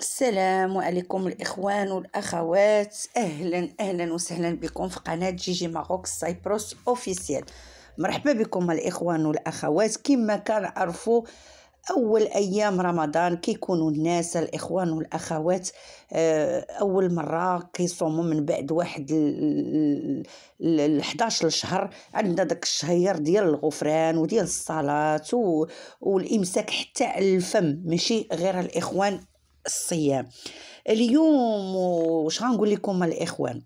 السلام عليكم الإخوان والأخوات، أهلا وسهلا بكم في قناة جيجي ماروك سايبروس أوفيسيال. مرحبا بكم الإخوان والأخوات. كما كنعرفوا أول أيام رمضان كيكونوا الناس الإخوان والأخوات أول مرة كيصوموا من بعد واحد 11 شهر. عندنا داك الشهير ديال الغفران وديال الصلاة والإمساك حتى الفم، ماشي غير الإخوان الصيام. اليوم واش غنقول لكم الإخوان،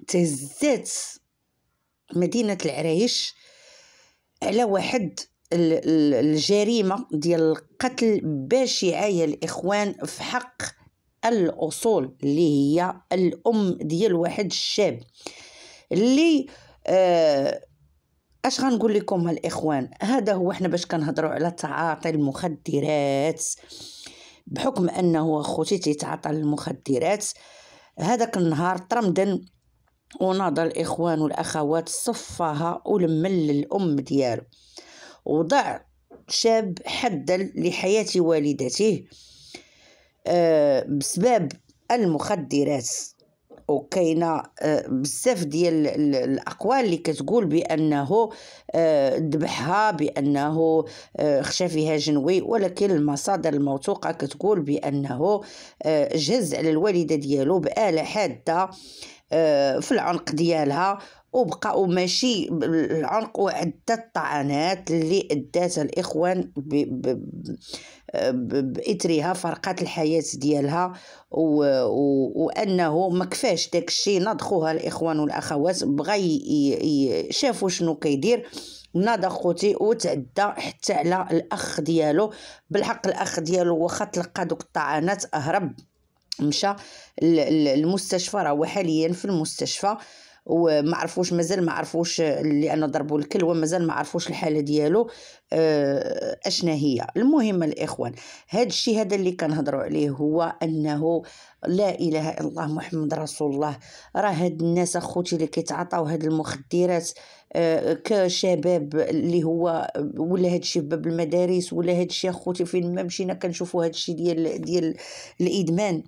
تهزات مدينة العرايش على واحد الجريمة ديال القتل بشعة يا الإخوان في حق الأصول اللي هي الأم ديال واحد الشاب اللي اش غنقول لكم الإخوان. هذا هو احنا باش كنهضروا على تعاطي المخدرات، بحكم انه اخوتي تيتعاطى المخدرات. هذاك النهار ترمدن وناض الاخوان والاخوات صفها ولمل الام ديالو، وضع شاب حدا لحياة والدته بسبب المخدرات. وكاينه بزاف ديال الاقوال اللي كتقول بانه ذبحها، بانه خشى فيها جنوي، ولكن المصادر الموثوقه كتقول بانه جهز على الوالده ديالو بآلة حاده في العنق ديالها، وبقى وماشي العنق وعدة طعنات اللي ادات الاخوان باثرها فرقات الحياه ديالها. وانه ما كفاش داكشي، نضخوها الاخوان والاخوات، بغى شافوا شنو كيدير، ناض خوتي وتعدى حتى على الاخ ديالو. بالحق الاخ ديالو واخا تلقى دوك الطعنات هرب، مشى المستشفى، راه هو حاليا في المستشفى، وما عرفوش مازال ما عرفوش لانه ضربوا الكلوه، مازال ما عرفوش الحاله ديالو اشنا هي. المهم الاخوان، هذا الشيء هذا اللي كنهضروا عليه هو انه لا اله الا الله محمد رسول الله. راه هاد الناس اخوتي اللي كيتعاطاو هاد المخدرات كشباب اللي هو ولا هاد الشيء في باب المدارس، ولا هاد الشيء اخوتي فين ما مشينا كنشوفوا هاد الشيء ديال الادمان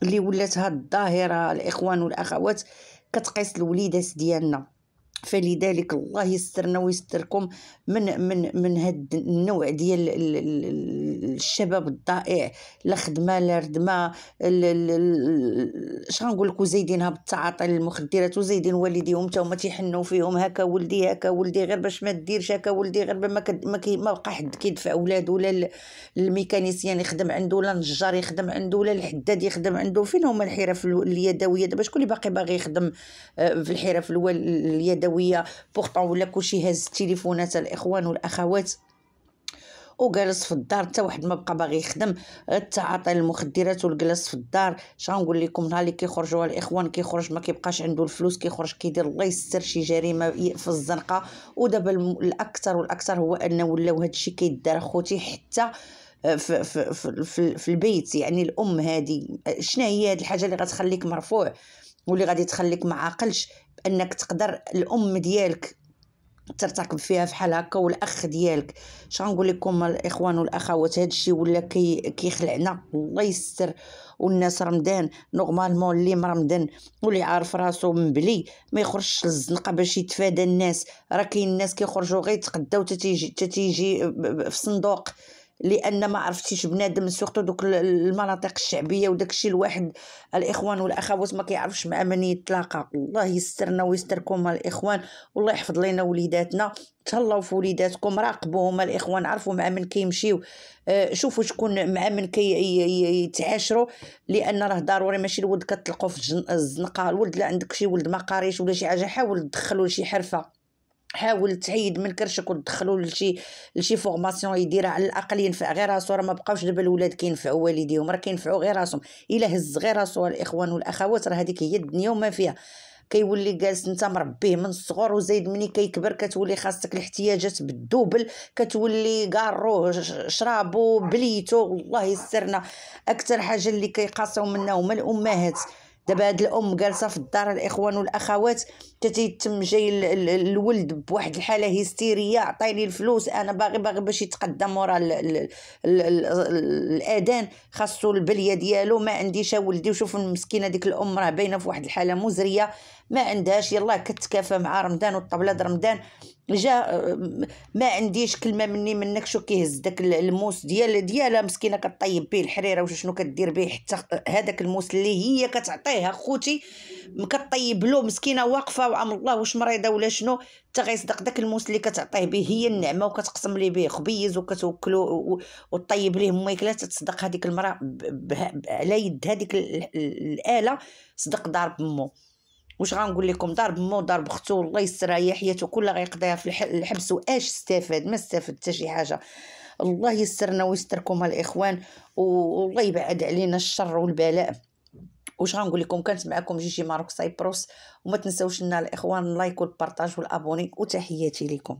اللي ولات هاد الظاهره الاخوان والاخوات كتقيس الوليدات ديالنا. فلذلك الله يسترنا ويستركم من هاد النوع ديال الشباب الضائع، لا خدمه لا ردمه. اش غنقول لكم، زايدينها بالتعاطي للمخدرات، وزايدين والديهم حتى هما تيحنوا فيهم، هكا ولدي هكا ولدي غير باش ما ديرش، هكا ولدي غير ما بقى حد كيدفع ولاد، ولا الميكانيسيان يخدم عنده، ولا النجار يخدم عنده، ولا الحداد يخدم عنده. فين هما الحرف اليدويه دابا؟ شكون اللي باغي يخدم في الحرف اليدويه؟ بورطون ولا كلشي هاز التليفونات الاخوان والاخوات وجالس في الدار، حتى واحد ما بقى باغي يخدم، التعاطي المخدرات والجلس في الدار. اش غنقول لكم، نهار اللي كيخرجوا الاخوان كيخرج ما كيبقاش عنده الفلوس، كيخرج كيدير الله يستر شي جريمه في الزنقه. ودابا الاكثر والاكثر هو انه ولاو هادشي كيدار اخوتي حتى في البيت. يعني الام هذه شنو هي هذه الحاجه اللي غتخليك مرفوع واللي غادي تخليك ما عاقلش، انك تقدر الام ديالك ترتكب فيها فحال هكا، والاخ ديالك. اش غنقول لكم الاخوان والاخوات، هذا الشيء ولا كيخلعنا. الله يستر. والناس رمضان نورمالمون اللي مرمضان واللي عارف راسو من بلي ما يخرجش للزنقه باش يتفادى الناس. راه كاين الناس كيخرجوا غير يتقداو تتيجي في صندوق، لان ما عرفتيش بنادم سورتو دوك المناطق الشعبيه وداك الشيء الواحد الاخوان والاخوات ما كيعرفش مع من يتلاقى. الله يسترنا ويستركم الاخوان، والله يحفظ لنا وليداتنا. تهلاو في وليداتكم، راقبوهم الاخوان، عرفوا مع من كيمشيو، شوفوا شكون مع من يتعاشروا، لان راه ضروري ماشي الولد كتلقوا في الزنقه. الولد لا عندك شي ولد ما قاريش ولا شي حاجه، حاول تدخلوا لشي حرفه، حاول تعيد من كرشك وتدخلوا لشي فورماسيون يديرها، على الاقل ينفع غير راسو. راه ما بقاوش دابا الولاد كينفعوا والديهم، راه كينفعوا غير راسهم. الا هز غير راسو الاخوان والاخوات، راه هذيك هي الدنيا وما فيها. كيولي جالس انت مربيه من الصغر، وزايد مني كيكبر كتولي خاصك الاحتياجات بالدوبل، كتولي كاروه شرابو بليتو. الله يسرنا. اكثر حاجه اللي كيقاسوا منها هما الامهات دابا هاد الام جالسه في الدار الاخوان والاخوات تتم جاي الولد بواحد الحاله هستيريه، عطيني الفلوس انا باغي باش يتقدم ورا الاذان، خاصو البليه ديالو، ما عنديش ولدي. وشوف المسكينه ديك الام راه باينه في واحد الحاله مزريه، ما عندهاش، يلاه كتكافى مع رمضان والطبله د رمضان جا. ما عنديش كلمه مني منك. شو كيهز داك الموس ديالها مسكينه كطيب به الحريره وشنو كدير به، حتى هذاك الموس اللي هي كتعطيه اخوتي كطيب له، مسكينه واقفه وعم الله واش مريضه ولا شنو، حتى غيصدق داك الموس اللي كتعطيه به هي النعمه، وكتقسم ليه به خبيز وكتوكلو وطيب ليه ماكله. تصدق هذيك المراه على يد هذيك الاله، صدق ضارب مو. واش غنقول لكم، ضرب مو ضرب اختو، والله يسترها، هي حياته كلها غيقضيها في الحبس. واش استفاد؟ ما استفاد حتى شي حاجه. الله يسترنا ويستركم الاخوان، والله يبعد علينا الشر والبلاء. واش غنقول لكم، كانت معكم جيجي ماروك سايبروس، وما تنساوش لنا الاخوان لايك والبارطاج والابوني، وتحياتي لكم.